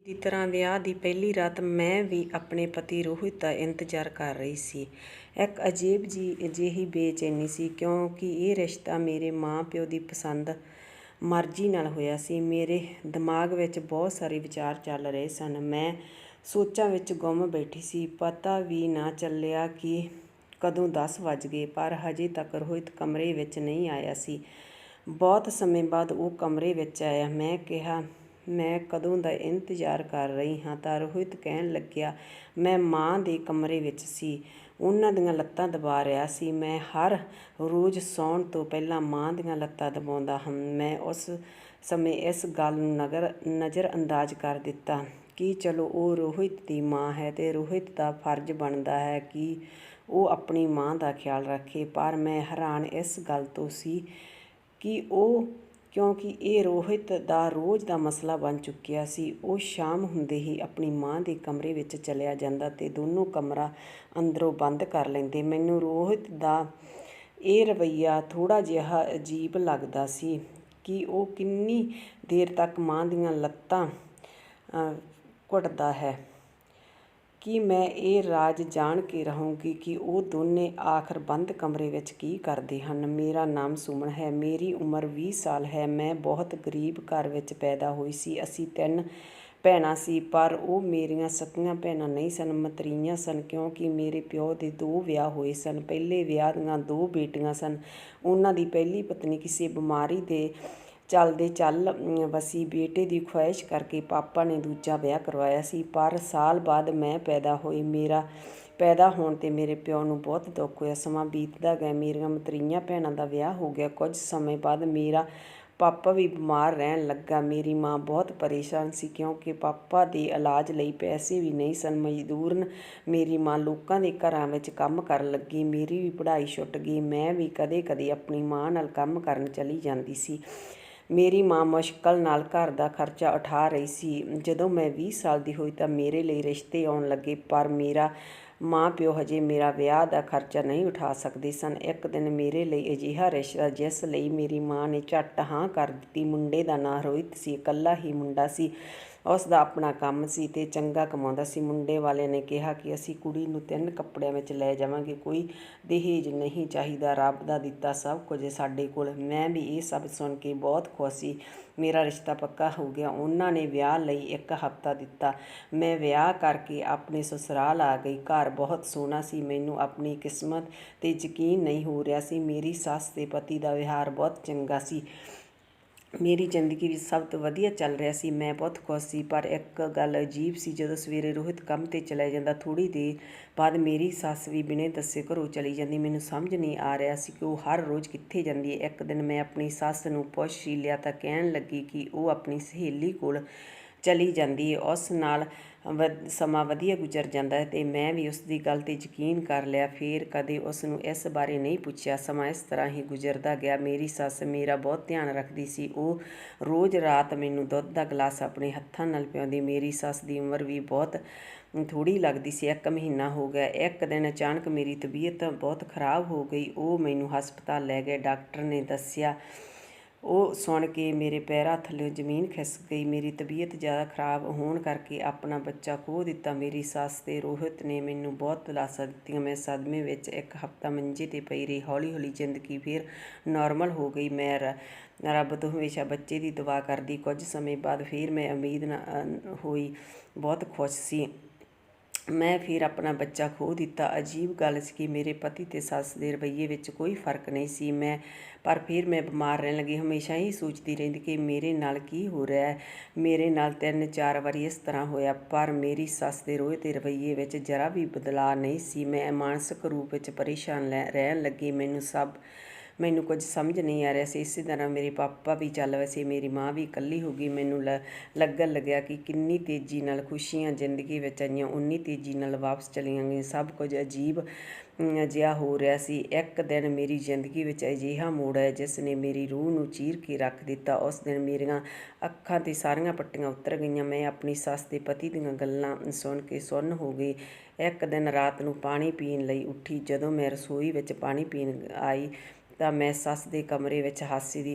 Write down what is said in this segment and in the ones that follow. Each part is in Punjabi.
ਦੀ ਤਰ੍ਹਾਂ ਵਿਆਹ ਦੀ ਪਹਿਲੀ ਰਾਤ ਮੈਂ ਵੀ ਆਪਣੇ ਪਤੀ ਰੋਹਿਤ ਦਾ ਇੰਤਜ਼ਾਰ ਕਰ ਰਹੀ ਸੀ। ਇੱਕ ਅਜੀਬ ਜਿਹੀ ਬੇਚੈਨੀ ਸੀ, ਕਿਉਂਕਿ ਇਹ ਰਿਸ਼ਤਾ ਮੇਰੇ ਮਾਂ-ਪਿਓ ਦੀ ਪਸੰਦ ਮਰਜ਼ੀ ਨਾਲ ਹੋਇਆ ਸੀ। ਮੇਰੇ ਦਿਮਾਗ ਵਿੱਚ ਬਹੁਤ ਸਾਰੇ ਵਿਚਾਰ ਚੱਲ ਰਹੇ ਸਨ। ਮੈਂ ਸੋਚਾਂ ਵਿੱਚ ਗੁੰਮ ਬੈਠੀ ਸੀ। ਪਤਾ ਵੀ ਨਾ ਚੱਲਿਆ ਕਿ ਕਦੋਂ 10 ਵੱਜ ਗਏ, ਪਰ ਹਜੇ ਤੱਕ ਰੋਹਿਤ ਕਮਰੇ ਵਿੱਚ ਨਹੀਂ ਆਇਆ ਸੀ। ਬਹੁਤ ਸਮੇਂ ਬਾਅਦ ਉਹ ਕਮਰੇ ਵਿੱਚ ਆਇਆ। ਮੈਂ ਕਿਹਾ, ਮੈਂ ਕਦੋਂ ਦਾ ਇੰਤਜ਼ਾਰ ਕਰ ਰਹੀ ਹਾਂ, ਤਾਂ ਰੋਹਿਤ ਕਹਿਣ ਲੱਗਿਆ, ਮੈਂ ਮਾਂ ਦੇ ਕਮਰੇ ਵਿੱਚ ਸੀ, ਉਹਨਾਂ ਦੀਆਂ ਲੱਤਾਂ ਦਬਾ ਰਿਹਾ ਸੀ। ਮੈਂ ਹਰ ਰੋਜ਼ ਸੌਣ ਤੋਂ ਪਹਿਲਾਂ ਮਾਂ ਦੀਆਂ ਲੱਤਾਂ ਦਬਾਉਂਦਾ ਹਾਂ। ਮੈਂ ਉਸ ਸਮੇਂ ਇਸ ਗੱਲ ਨੂੰ ਨਜ਼ਰਅੰਦਾਜ਼ ਕਰ ਦਿੱਤਾ ਕਿ ਚਲੋ ਉਹ ਰੋਹਿਤ ਦੀ ਮਾਂ ਹੈ ਤੇ ਰੋਹਿਤ ਦਾ ਫਰਜ਼ ਬਣਦਾ ਹੈ ਕਿ ਉਹ ਆਪਣੀ ਮਾਂ ਦਾ ਖਿਆਲ ਰੱਖੇ। ਪਰ ਮੈਂ ਹੈਰਾਨ ਇਸ ਗੱਲ ਤੋਂ ਸੀ ਕਿ ਕਿਉਂਕਿ ਇਹ ਰੋਹਿਤ ਦਾ ਰੋਜ਼ ਦਾ ਮਸਲਾ ਬਣ ਚੁੱਕਿਆ ਸੀ। ਉਹ ਸ਼ਾਮ ਹੁੰਦੇ ਹੀ ਆਪਣੀ ਮਾਂ ਦੇ ਕਮਰੇ ਵਿੱਚ ਚਲਿਆ ਜਾਂਦਾ ਤੇ ਦੋਨੋਂ ਕਮਰਾ ਅੰਦਰੋਂ ਬੰਦ ਕਰ ਲੈਂਦੇ। ਮੈਨੂੰ ਰੋਹਿਤ ਦਾ ਇਹ ਰਵੱਈਆ ਥੋੜ੍ਹਾ ਜਿਹਾ ਅਜੀਬ ਲੱਗਦਾ ਸੀ ਕਿ ਉਹ ਕਿੰਨੀ ਦੇਰ ਤੱਕ ਮਾਂ ਦੀਆਂ ਲੱਤਾਂ ਘੁੱਟਦਾ ਹੈ। ਕੀ ਮੈਂ ਇਹ ਰਾਜ਼ ਜਾਣ ਕੇ ਰਹੂੰਗੀ ਕਿ ਉਹ ਦੋਨੇ ਆਖਰ ਬੰਦ ਕਮਰੇ ਵਿੱਚ ਕੀ ਕਰਦੇ ਹਨ? ਮੇਰਾ ਨਾਮ ਸੁਮਨ ਹੈ। ਮੇਰੀ ਉਮਰ 20 ਸਾਲ ਹੈ। ਮੈਂ ਬਹੁਤ ਗਰੀਬ ਘਰ ਵਿੱਚ ਪੈਦਾ ਹੋਈ ਸੀ। ਅਸੀਂ 3 ਭੈਣਾਂ ਸੀ, ਪਰ ਉਹ ਮੇਰੀਆਂ ਸਕੀਆਂ ਭੈਣਾਂ ਨਹੀਂ ਸਨ, ਮਤਰੀਆਂ ਸਨ, ਕਿਉਂਕਿ ਮੇਰੇ ਪਿਓ ਦੇ 2 ਵਿਆਹ ਹੋਏ ਸਨ। ਪਹਿਲੇ ਵਿਆਹ ਦੀਆਂ 2 ਬੇਟੀਆਂ ਸਨ। ਉਹਨਾਂ ਦੀ ਪਹਿਲੀ ਪਤਨੀ ਕਿਸੇ ਬਿਮਾਰੀ ਦੇ ਚੱਲਦੇ ਚੱਲ ਵਸੀ। ਬੇਟੇ ਦੀ ਖੁਆਇਸ਼ ਕਰਕੇ ਪਾਪਾ ਨੇ ਦੂਜਾ ਵਿਆਹ ਕਰਵਾਇਆ ਸੀ। ਪਰ ਸਾਲ ਬਾਅਦ ਮੈਂ ਪੈਦਾ ਹੋਈ। ਮੇਰਾ ਪੈਦਾ ਹੋਣ 'ਤੇ ਮੇਰੇ ਪਿਓ ਨੂੰ ਬਹੁਤ ਦੁੱਖ ਹੋਇਆ। ਸਮਾਂ ਬੀਤਦਾ ਗਿਆ। ਮੇਰੀਆਂ ਮਤਰੀਆਂ ਭੈਣਾਂ ਦਾ ਵਿਆਹ ਹੋ ਗਿਆ। ਕੁਝ ਸਮੇਂ ਬਾਅਦ ਮੇਰਾ ਪਾਪਾ ਵੀ ਬਿਮਾਰ ਰਹਿਣ ਲੱਗਾ। ਮੇਰੀ ਮਾਂ ਬਹੁਤ ਪਰੇਸ਼ਾਨ ਸੀ, ਕਿਉਂਕਿ ਪਾਪਾ ਦੇ ਇਲਾਜ ਲਈ ਪੈਸੇ ਵੀ ਨਹੀਂ ਸਨ। ਮਜਬੂਰਨ ਮੇਰੀ ਮਾਂ ਲੋਕਾਂ ਦੇ ਘਰਾਂ ਵਿੱਚ ਕੰਮ ਕਰਨ ਲੱਗੀ। ਮੇਰੀ ਵੀ ਪੜ੍ਹਾਈ ਛੁੱਟ ਗਈ। ਮੈਂ ਵੀ ਕਦੇ-ਕਦੇ ਆਪਣੀ ਮਾਂ ਨਾਲ ਕੰਮ ਕਰਨ ਚਲੀ ਜਾਂਦੀ ਸੀ। ਮੇਰੀ ਮਾਂ ਮੁਸ਼ਕਲ ਨਾਲ ਘਰ ਦਾ ਖਰਚਾ ਉਠਾ ਰਹੀ ਸੀ। ਜਦੋਂ ਮੈਂ 20 ਸਾਲ ਦੀ ਹੋਈ ਤਾਂ ਮੇਰੇ ਲਈ ਰਿਸ਼ਤੇ ਆਉਣ ਲੱਗੇ, ਪਰ ਮੇਰਾ ਮਾਂ-ਪਿਓ ਹਜੇ ਮੇਰਾ ਵਿਆਹ ਦਾ ਖਰਚਾ ਨਹੀਂ ਉਠਾ ਸਕਦੇ ਸਨ। ਇੱਕ ਦਿਨ ਮੇਰੇ ਲਈ ਅਜਿਹਾ ਰਿਸ਼ਤਾ, ਜਿਸ ਲਈ ਮੇਰੀ ਮਾਂ ਨੇ ਝੱਟ ਹਾਂ ਕਰ ਦਿੱਤੀ। ਮੁੰਡੇ ਦਾ ਨਾਂ ਰੋਹਿਤ ਸੀ। ਇਕੱਲਾ ਹੀ ਮੁੰਡਾ ਸੀ। ਉਸ ਦਾ ਆਪਣਾ ਕੰਮ ਸੀ ਤੇ ਚੰਗਾ ਕਮਾਉਂਦਾ ਸੀ। ਮੁੰਡੇ ਵਾਲਿਆਂ ਨੇ ਕਿਹਾ ਕਿ ਅਸੀਂ ਕੁੜੀ ਨੂੰ 3 ਕੱਪੜਿਆਂ ਵਿੱਚ ਲੈ ਜਾਵਾਂਗੇ। ਕੋਈ ਦਹੇਜ ਨਹੀਂ ਚਾਹੀਦਾ, ਰੱਬ ਦਾ ਦਿੱਤਾ ਸਭ ਕੁਝ ਸਾਡੇ ਕੋਲ। ਮੈਂ ਵੀ ਇਹ ਸਭ ਸੁਣ ਕੇ ਬਹੁਤ ਖੁਸ਼ ਸੀ। ਮੇਰਾ ਰਿਸ਼ਤਾ ਪੱਕਾ ਹੋ ਗਿਆ। ਉਹਨਾਂ ਨੇ ਵਿਆਹ ਲਈ 1 ਹਫ਼ਤਾ ਦਿੱਤਾ। ਮੈਂ ਵਿਆਹ ਕਰਕੇ ਆਪਣੇ ਸਸੁਰਾਲ ਆ ਗਈ। ਘਰ ਬਹੁਤ ਸੋਹਣਾ ਸੀ। ਮੈਨੂੰ ਆਪਣੀ ਕਿਸਮਤ 'ਤੇ ਯਕੀਨ ਨਹੀਂ ਹੋ ਰਿਹਾ ਸੀ। ਮੇਰੀ ਸੱਸ ਤੇ ਪਤੀ ਦਾ ਵਿਹਾਰ ਬਹੁਤ ਚੰਗਾ ਸੀ। ਮੇਰੀ ਜ਼ਿੰਦਗੀ ਵਿੱਚ ਸਭ ਤੋਂ ਵਧੀਆ ਚੱਲ ਰਿਹਾ ਸੀ। ਮੈਂ ਬਹੁਤ ਖੁਸ਼ ਸੀ। ਪਰ ਇੱਕ ਗੱਲ ਅਜੀਬ ਸੀ। ਜਦੋਂ ਸਵੇਰੇ ਰੋਹਿਤ ਕੰਮ 'ਤੇ ਚਲਿਆ ਜਾਂਦਾ, ਥੋੜ੍ਹੀ ਦੇਰ ਬਾਅਦ ਮੇਰੀ ਸੱਸ ਵੀ ਬਿਨਾਂ ਦੱਸੇ ਘਰੋਂ ਚਲੀ ਜਾਂਦੀ। ਮੈਨੂੰ ਸਮਝ ਨਹੀਂ ਆ ਰਿਹਾ ਸੀ ਕਿ ਉਹ ਹਰ ਰੋਜ਼ ਕਿੱਥੇ ਜਾਂਦੀ ਹੈ। ਇੱਕ ਦਿਨ ਮੈਂ ਆਪਣੀ ਸੱਸ ਨੂੰ ਪੁੱਛ ਹੀ ਲਿਆ ਤਾਂ ਕਹਿਣ ਲੱਗੀ ਕਿ ਉਹ ਆਪਣੀ ਸਹੇਲੀ ਕੋਲ ਚਲੀ ਜਾਂਦੀ ਹੈ। ਉਸ ਨਾਲ ਸਮਾਂ ਵਧੀਆ ਗੁਜ਼ਰ ਜਾਂਦਾ ਹੈ ਤੇ ਮੈਂ ਵੀ ਉਸ ਦੀ ਗੱਲ 'ਤੇ ਯਕੀਨ ਕਰ ਲਿਆ। ਫਿਰ ਕਦੇ ਉਸ ਨੂੰ ਇਸ ਬਾਰੇ ਨਹੀਂ ਪੁੱਛਿਆ। ਸਮਾਂ ਇਸ ਤਰ੍ਹਾਂ ਹੀ ਗੁਜ਼ਰਦਾ ਗਿਆ। ਮੇਰੀ ਸੱਸ ਮੇਰਾ ਬਹੁਤ ਧਿਆਨ ਰੱਖਦੀ ਸੀ। ਉਹ ਰੋਜ਼ ਰਾਤ ਮੈਨੂੰ ਦੁੱਧ ਦਾ ਗਲਾਸ ਆਪਣੇ ਹੱਥਾਂ ਨਾਲ ਪਿਆਉਂਦੀ। ਮੇਰੀ ਸੱਸ ਦੀ ਉਮਰ ਵੀ ਬਹੁਤ ਥੋੜ੍ਹੀ ਲੱਗਦੀ ਸੀ। 1 ਮਹੀਨਾ ਹੋ ਗਿਆ। ਇੱਕ ਦਿਨ ਅਚਾਨਕ ਮੇਰੀ ਤਬੀਅਤ ਬਹੁਤ ਖਰਾਬ ਹੋ ਗਈ। ਉਹ ਮੈਨੂੰ ਹਸਪਤਾਲ ਲੈ ਗਏ। ਡਾਕਟਰ ਨੇ ਦੱਸਿਆ। ਉਹ ਸੁਣ ਕੇ ਮੇਰੇ ਪੈਰਾਂ ਥੱਲਿਓਂ ਜ਼ਮੀਨ ਖਿਸਕ ਗਈ। ਮੇਰੀ ਤਬੀਅਤ ਜ਼ਿਆਦਾ ਖਰਾਬ ਹੋਣ ਕਰਕੇ ਆਪਣਾ ਬੱਚਾ ਖੋਹ ਦਿੱਤਾ। ਮੇਰੀ ਸੱਸ ਤੇ ਰੋਹਿਤ ਨੇ ਮੈਨੂੰ ਬਹੁਤ ਦਿਲਾਸਾ ਦਿੱਤੀਆਂ। ਮੈਂ ਸਦਮੇ ਵਿੱਚ 1 ਹਫ਼ਤਾ ਮੰਜੇ 'ਤੇ ਪਈ ਰਹੀ। ਹੌਲੀ-ਹੌਲੀ ਜ਼ਿੰਦਗੀ ਫਿਰ ਨਾਰਮਲ ਹੋ ਗਈ। ਮੈਂ ਰੱਬ ਤੋਂ ਹਮੇਸ਼ਾ ਬੱਚੇ ਦੀ ਦੁਆ ਕਰਦੀ। ਕੁਝ ਸਮੇਂ ਬਾਅਦ ਫਿਰ ਮੈਂ ਉਮੀਦ ਹੋਈ। ਬਹੁਤ ਖੁਸ਼ ਸੀ। ਮੈਂ ਫਿਰ ਆਪਣਾ ਬੱਚਾ ਖੋਹ ਦਿੱਤਾ। ਅਜੀਬ ਗੱਲ ਸੀ ਕਿ ਮੇਰੇ ਪਤੀ ਤੇ ਸੱਸ ਦੇ ਰਵੱਈਏ ਵਿੱਚ ਕੋਈ ਫਰਕ ਨਹੀਂ ਸੀ। ਪਰ ਫਿਰ ਮੈਂ ਬਿਮਾਰ ਰਹਿਣ ਲੱਗੀ। ਹਮੇਸ਼ਾ ਹੀ ਸੋਚਦੀ ਰਹਿੰਦੀ ਕਿ ਮੇਰੇ ਨਾਲ ਕੀ ਹੋ ਰਿਹਾ ਹੈ। ਮੇਰੇ ਨਾਲ 3-4 ਵਾਰੀ ਇਸ ਤਰ੍ਹਾਂ ਹੋਇਆ, ਪਰ ਮੇਰੀ ਸੱਸ ਦੇ ਰੋਹਿਤ ਦੇ ਰਵੱਈਏ ਵਿੱਚ ਜ਼ਰਾ ਵੀ ਬਦਲਾਅ ਨਹੀਂ ਸੀ। ਮੈਂ ਮਾਨਸਿਕ ਰੂਪ ਵਿੱਚ ਪਰੇਸ਼ਾਨ ਰਹਿਣ ਲੱਗੀ। ਮੈਨੂੰ ਕੁਝ ਸਮਝ ਨਹੀਂ ਆ ਰਿਹਾ ਸੀ। ਇਸੇ ਤਰ੍ਹਾਂ ਮੇਰੇ ਪਾਪਾ ਵੀ ਚੱਲ ਵਸੇ। ਮੇਰੀ ਮਾਂ ਵੀ ਇਕੱਲੀ ਹੋ ਗਈ। ਮੈਨੂੰ ਲੱਗਣ ਲੱਗਿਆ ਕਿ ਕਿੰਨੀ ਤੇਜ਼ੀ ਨਾਲ ਖੁਸ਼ੀਆਂ ਜ਼ਿੰਦਗੀ ਵਿੱਚ ਆਈਆਂ, ਉਨੀ ਤੇਜ਼ੀ ਨਾਲ ਵਾਪਸ ਚਲੀਆਂ ਗਈਆਂ। ਸਭ ਕੁਝ ਅਜੀਬ ਜਿਹਾ ਹੋ ਰਿਹਾ ਸੀ। ਇੱਕ ਦਿਨ ਮੇਰੀ ਜ਼ਿੰਦਗੀ ਵਿੱਚ ਅਜਿਹਾ ਮੋੜ ਆਇਆ ਜਿਸ ਨੇ ਮੇਰੀ ਰੂਹ ਨੂੰ ਚੀਰ ਕੇ ਰੱਖ ਦਿੱਤਾ। ਉਸ ਦਿਨ ਮੇਰੀਆਂ ਅੱਖਾਂ 'ਤੇ ਸਾਰੀਆਂ ਪੱਟੀਆਂ ਉਤਰ ਗਈਆਂ। ਮੈਂ ਆਪਣੀ ਸੱਸ ਤੇ ਪਤੀ ਦੀਆਂ ਗੱਲਾਂ ਸੁਣ ਕੇ ਸੁੰਨ ਹੋ ਗਈ। ਇੱਕ ਦਿਨ ਰਾਤ ਨੂੰ ਪਾਣੀ ਪੀਣ ਲਈ ਉੱਠੀ। ਜਦੋਂ ਮੈਂ ਰਸੋਈ ਵਿੱਚ ਪਾਣੀ ਪੀਣ ਆਈ ਤਾਂ ਮੈਂ ਸੱਸ ਦੇ ਕਮਰੇ ਵਿੱਚ ਹਾਸੀ ਦੀ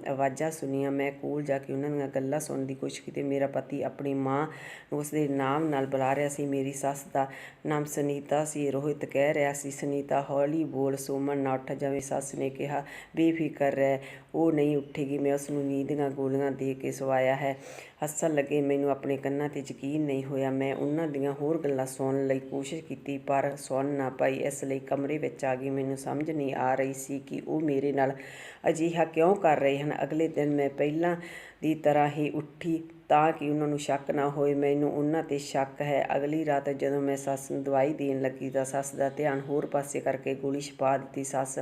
ਆਵਾਜ਼ਾਂ ਸੁਣੀਆਂ। ਮੈਂ ਕੋਲ ਜਾ ਕੇ ਉਹਨਾਂ ਦੀਆਂ ਗੱਲਾਂ ਸੁਣਨ ਦੀ ਕੋਸ਼ਿਸ਼ ਕੀਤੀ। ਮੇਰਾ ਪਤੀ ਆਪਣੀ ਮਾਂ ਨੂੰ ਉਸਦੇ ਨਾਮ ਨਾਲ ਬੁਲਾ ਰਿਹਾ ਸੀ। ਮੇਰੀ ਸੱਸ ਦਾ ਨਾਮ ਸੁਨੀਤਾ ਸੀ। ਰੋਹਿਤ ਕਹਿ ਰਿਹਾ ਸੀ, ਸੁਨੀਤਾ ਹੌਲੀ ਬੋਲ, ਸੁਮਨ ਨਾ ਉੱਠ ਜਾਵੇ। ਸੱਸ ਨੇ ਕਿਹਾ, ਬੇਫਿਕਰ ਰਹਿ, ਉਹ ਨਹੀਂ ਉੱਠੇਗੀ, ਮੈਂ ਉਸਨੂੰ ਨੀਂਦ ਦੀਆਂ ਗੋਲੀਆਂ ਦੇ ਕੇ ਸਵਾਇਆ ਹੈ। ਹੱਸਣ ਲੱਗੇ। ਮੈਨੂੰ ਆਪਣੇ ਕੰਨਾਂ 'ਤੇ ਯਕੀਨ ਨਹੀਂ ਹੋਇਆ। ਮੈਂ ਉਹਨਾਂ ਦੀਆਂ ਹੋਰ ਗੱਲਾਂ ਸੁਣਨ ਲਈ ਕੋਸ਼ਿਸ਼ ਕੀਤੀ ਪਰ ਸੁਣ ਨਾ ਪਾਈ, ਇਸ ਲਈ ਕਮਰੇ ਵਿੱਚ ਆ ਗਈ। ਮੈਨੂੰ ਸਮਝ ਨਹੀਂ ਆ ਰਹੀ ਸੀ ਕਿ ਉਹ ਮੇਰੇ ਨਾਲ ਅਜਿਹਾ ਕਿਉਂ ਕਰ ਰਹੇ ਹਨ। ਅਗਲੇ ਦਿਨ ਮੈਂ ਪਹਿਲਾਂ ਦੀ ਤਰ੍ਹਾਂ ਹੀ ਉੱਠੀ ਤਾਂ ਕਿ ਉਹਨਾਂ ਨੂੰ ਸ਼ੱਕ ਨਾ ਹੋਏ ਮੈਨੂੰ ਉਹਨਾਂ 'ਤੇ ਸ਼ੱਕ ਹੈ। ਅਗਲੀ ਰਾਤ ਜਦੋਂ ਮੈਂ ਸੱਸ ਨੂੰ ਦਵਾਈ ਦੇਣ ਲੱਗੀ ਤਾਂ ਸੱਸ ਦਾ ਧਿਆਨ ਹੋਰ ਪਾਸੇ ਕਰਕੇ ਗੋਲੀ ਛੁਪਾ ਦਿੱਤੀ। ਸੱਸ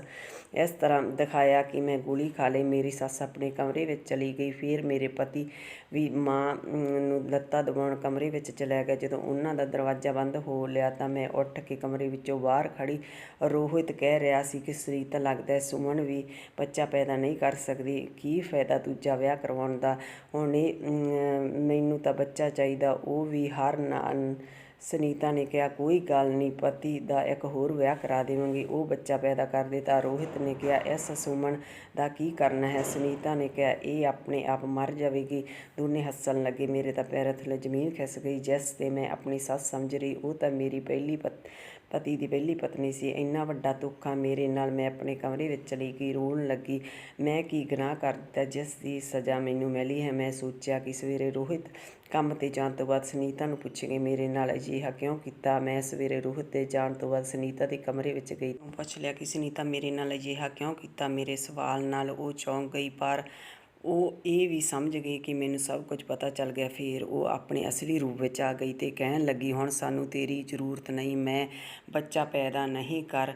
ਇਸ ਤਰ੍ਹਾਂ ਦਿਖਾਇਆ ਕਿ ਮੈਂ ਗੋਲੀ ਖਾ ਲਈ। ਮੇਰੀ ਸੱਸ ਆਪਣੇ ਕਮਰੇ ਵਿੱਚ ਚਲੀ ਗਈ। ਫਿਰ ਮੇਰੇ ਪਤੀ ਵੀ ਮਾਂ ਨੂੰ ਲੱਤਾਂ ਦਬਾਉਣ ਕਮਰੇ ਵਿੱਚ ਚਲਿਆ ਗਿਆ। ਜਦੋਂ ਉਹਨਾਂ ਦਾ ਦਰਵਾਜ਼ਾ ਬੰਦ ਹੋ ਲਿਆ ਤਾਂ ਮੈਂ ਉੱਠ ਕੇ ਕਮਰੇ ਵਿੱਚੋਂ ਬਾਹਰ ਖੜ੍ਹੀ। ਰੋਹਿਤ ਕਹਿ ਰਿਹਾ ਸੀ ਕਿ ਸੁਨੀਤਾ, ਲੱਗਦਾ ਸੁਮਨ ਵੀ ਬੱਚਾ ਪੈਦਾ ਨਹੀਂ ਕਰ ਸਕਦੀ। ਕੀ ਫਾਇਦਾ ਦੂਜਾ ਵਿਆਹ ਕਰਵਾਉਣ ਦਾ। ਹੁਣ ਮੈਨੂੰ ਤਾਂ ਬੱਚਾ ਚਾਹੀਦਾ, ਉਹ ਵੀ ਹਰ ਨਾਲ। ਸੁਨੀਤਾ ਨੇ ਕਿਹਾ, ਕੋਈ ਗੱਲ ਨਹੀਂ, ਪਤੀ ਦਾ ਇੱਕ ਹੋਰ ਵਿਆਹ ਕਰਾ ਦੇਵਾਂਗੀ, ਉਹ ਬੱਚਾ ਪੈਦਾ ਕਰ ਦੇ। ਤਾਂ ਰੋਹਿਤ ਨੇ ਕਿਹਾ, ਇਸ ਸੁਮਨ ਦਾ ਕੀ ਕਰਨਾ ਹੈ। ਸੁਨੀਤਾ ਨੇ ਕਿਹਾ, ਇਹ ਆਪਣੇ ਆਪ ਮਰ ਜਾਵੇਗੀ। ਦੋਨੇ ਹੱਸਣ ਲੱਗੇ। ਮੇਰੇ ਤਾਂ ਪੈਰਾਂ ਥੱਲੇ ਜ਼ਮੀਨ ਖਿਸਕ ਗਈ। ਜਿਸ 'ਤੇ ਮੈਂ ਆਪਣੀ ਸੱਸ ਸਮਝ ਰਹੀ, ਉਹ ਤਾਂ ਮੇਰੀ ਪਤੀ ਦੀ ਪਹਿਲੀ ਪਤਨੀ ਸੀ। ਇੰਨਾ ਵੱਡਾ ਧੋਖਾ ਮੇਰੇ ਨਾਲ। ਮੈਂ ਆਪਣੇ ਕਮਰੇ ਵਿੱਚ ਚਲੀ ਗਈ, ਰੋਣ ਲੱਗੀ। ਮੈਂ ਕੀ ਗੁਨਾਹ ਕਰ ਦਿੱਤਾ ਜਿਸ ਦੀ ਸਜ਼ਾ ਮੈਨੂੰ ਮਿਲੀ ਹੈ। ਮੈਂ ਸੋਚਿਆ ਕਿ ਸਵੇਰੇ ਰੋਹਿਤ ਕੰਮ 'ਤੇ ਜਾਣ ਤੋਂ ਬਾਅਦ ਸੁਨੀਤਾ ਨੂੰ ਪੁੱਛੇਗੀ, ਮੇਰੇ ਨਾਲ ਅਜਿਹਾ ਕਿਉਂ ਕੀਤਾ। ਮੈਂ ਸਵੇਰੇ ਰੋਹਿਤ ਦੇ ਜਾਣ ਤੋਂ ਬਾਅਦ ਸੁਨੀਤਾ ਦੇ ਕਮਰੇ ਵਿੱਚ ਗਈ। ਪੁੱਛ ਲਿਆ ਕਿ ਸੁਨੀਤਾ, ਮੇਰੇ ਨਾਲ ਅਜਿਹਾ ਕਿਉਂ ਕੀਤਾ। ਮੇਰੇ ਸਵਾਲ ਨਾਲ ਉਹ ਚੌਂਕ ਗਈ ਪਰ ਉਹ ਇਹ ਵੀ ਸਮਝ ਗਈ ਕਿ ਮੈਨੂੰ ਸਭ ਕੁਝ ਪਤਾ ਚੱਲ ਗਿਆ। ਫਿਰ ਉਹ ਆਪਣੇ ਅਸਲੀ ਰੂਪ ਵਿੱਚ ਆ ਗਈ ਅਤੇ ਕਹਿਣ ਲੱਗੀ, ਹੁਣ ਸਾਨੂੰ ਤੇਰੀ ਜ਼ਰੂਰਤ ਨਹੀਂ। ਮੈਂ ਬੱਚਾ ਪੈਦਾ ਨਹੀਂ ਕਰ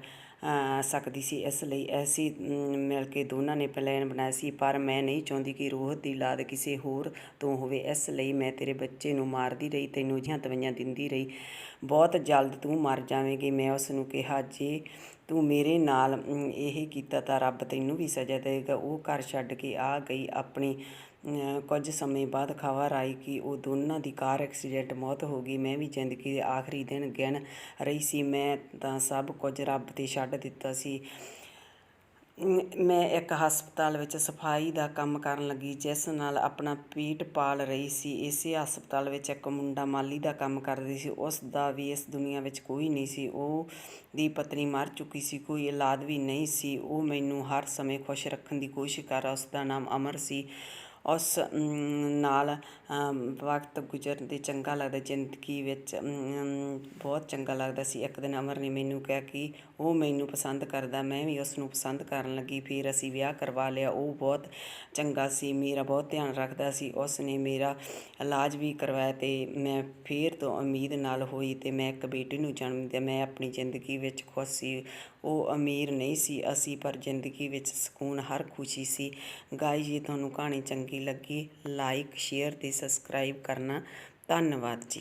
ਸਕਦੀ ਸੀ, ਇਸ ਲਈ ਅਸੀਂ ਮਿਲ ਕੇ ਦੋਨਾਂ ਨੇ ਪਲਾਨ ਬਣਾਇਆ ਸੀ। ਪਰ ਮੈਂ ਨਹੀਂ ਚਾਹੁੰਦੀ ਕਿ ਰੋਹਿਤ ਦੀ ਔਲਾਦ ਕਿਸੇ ਹੋਰ ਤੋਂ ਹੋਵੇ, ਇਸ ਲਈ ਮੈਂ ਤੇਰੇ ਬੱਚੇ ਨੂੰ ਮਾਰਦੀ ਰਹੀ, ਤੈਨੂੰ ਅਜਿਹੀਆਂ ਦਵਾਈਆਂ ਦਿੰਦੀ ਰਹੀ। ਬਹੁਤ ਜਲਦ ਤੂੰ ਮਰ ਜਾਵੇਂਗੀ। ਮੈਂ ਉਸ ਨੂੰ ਕਿਹਾ, ਜੇ ਤੂੰ ਮੇਰੇ ਨਾਲ ਇਹ ਕੀਤਾ ਤਾਂ ਰੱਬ ਤੈਨੂੰ ਵੀ ਸਜ਼ਾ ਦੇਵੇਗਾ। ਉਹ ਘਰ ਛੱਡ ਕੇ ਆ ਗਈ। ਆਪਣੀ ਕੁਝ ਸਮੇਂ ਬਾਅਦ ਖਬਰ ਆਈ ਕਿ ਉਹ ਦੋਨਾਂ ਦੀ ਕਾਰ ਐਕਸੀਡੈਂਟ ਮੌਤ ਹੋ ਗਈ। ਮੈਂ ਵੀ ਜ਼ਿੰਦਗੀ ਦੇ ਆਖਰੀ ਦਿਨ ਗਿਣ ਰਹੀ ਸੀ। ਮੈਂ ਤਾਂ ਸਭ ਕੁਝ ਰੱਬ 'ਤੇ ਛੱਡ ਦਿੱਤਾ ਸੀ। ਮੈਂ ਇੱਕ ਹਸਪਤਾਲ ਵਿੱਚ ਸਫਾਈ ਦਾ ਕੰਮ ਕਰਨ ਲੱਗੀ, ਜਿਸ ਨਾਲ ਆਪਣਾ ਪੇਟ ਪਾਲ ਰਹੀ ਸੀ। ਇਸੇ ਹਸਪਤਾਲ ਵਿੱਚ ਇੱਕ ਮੁੰਡਾ ਮਾਲੀ ਦਾ ਕੰਮ ਕਰਦਾ ਸੀ। ਉਸ ਦਾ ਵੀ ਇਸ ਦੁਨੀਆ ਵਿੱਚ ਕੋਈ ਨਹੀਂ ਸੀ। ਉਹ ਦੀ ਪਤਨੀ ਮਰ ਚੁੱਕੀ ਸੀ, ਕੋਈ ਔਲਾਦ ਵੀ ਨਹੀਂ ਸੀ। ਉਹ ਮੈਨੂੰ ਹਰ ਸਮੇਂ ਖੁਸ਼ ਰੱਖਣ ਦੀ ਕੋਸ਼ਿਸ਼ ਕਰ ਰਿਹਾ। ਉਸ ਦਾ ਨਾਮ ਅਮਰ ਸੀ। ਉਸ ਨਾਲ ਵਕਤ ਗੁਜ਼ਰਨ 'ਤੇ ਚੰਗਾ ਲੱਗਦਾ, ਜ਼ਿੰਦਗੀ ਵਿੱਚ ਬਹੁਤ ਚੰਗਾ ਲੱਗਦਾ ਸੀ। ਇੱਕ ਦਿਨ ਅਮਰ ਨੇ ਮੈਨੂੰ ਕਿਹਾ ਕਿ ਉਹ ਮੈਨੂੰ ਪਸੰਦ ਕਰਦਾ। ਮੈਂ ਵੀ ਉਸ ਨੂੰ ਪਸੰਦ ਕਰਨ ਲੱਗੀ। ਫਿਰ ਅਸੀਂ ਵਿਆਹ ਕਰਵਾ ਲਿਆ। ਉਹ ਬਹੁਤ ਚੰਗਾ ਸੀ, ਮੇਰਾ ਬਹੁਤ ਧਿਆਨ ਰੱਖਦਾ ਸੀ। ਉਸ ਨੇ ਮੇਰਾ ਇਲਾਜ ਵੀ ਕਰਵਾਇਆ ਅਤੇ ਮੈਂ ਫਿਰ ਤੋਂ ਉਮੀਦ ਨਾਲ ਹੋਈ ਅਤੇ ਮੈਂ ਇੱਕ ਬੇਟੀ ਨੂੰ ਜਨਮ ਦਿੱਤਾ। ਮੈਂ ਆਪਣੀ ਜ਼ਿੰਦਗੀ ਵਿੱਚ ਖੁਸ਼ ਸੀ। ਉਹ ਅਮੀਰ ਨਹੀਂ ਸੀ ਅਸੀਂ, ਪਰ ਜ਼ਿੰਦਗੀ ਵਿੱਚ ਸਕੂਨ, ਹਰ ਖੁਸ਼ੀ ਸੀ। ਗਾਇਜ਼, ਜੇ ਤੁਹਾਨੂੰ ਕਹਾਣੀ ਚੰਗੀ ਲੱਗੀ, ਲਾਈਕ, ਸ਼ੇਅਰ ਅਤੇ ਸਬਸਕ੍ਰਾਈਬ ਕਰਨਾ। ਧੰਨਵਾਦ ਜੀ।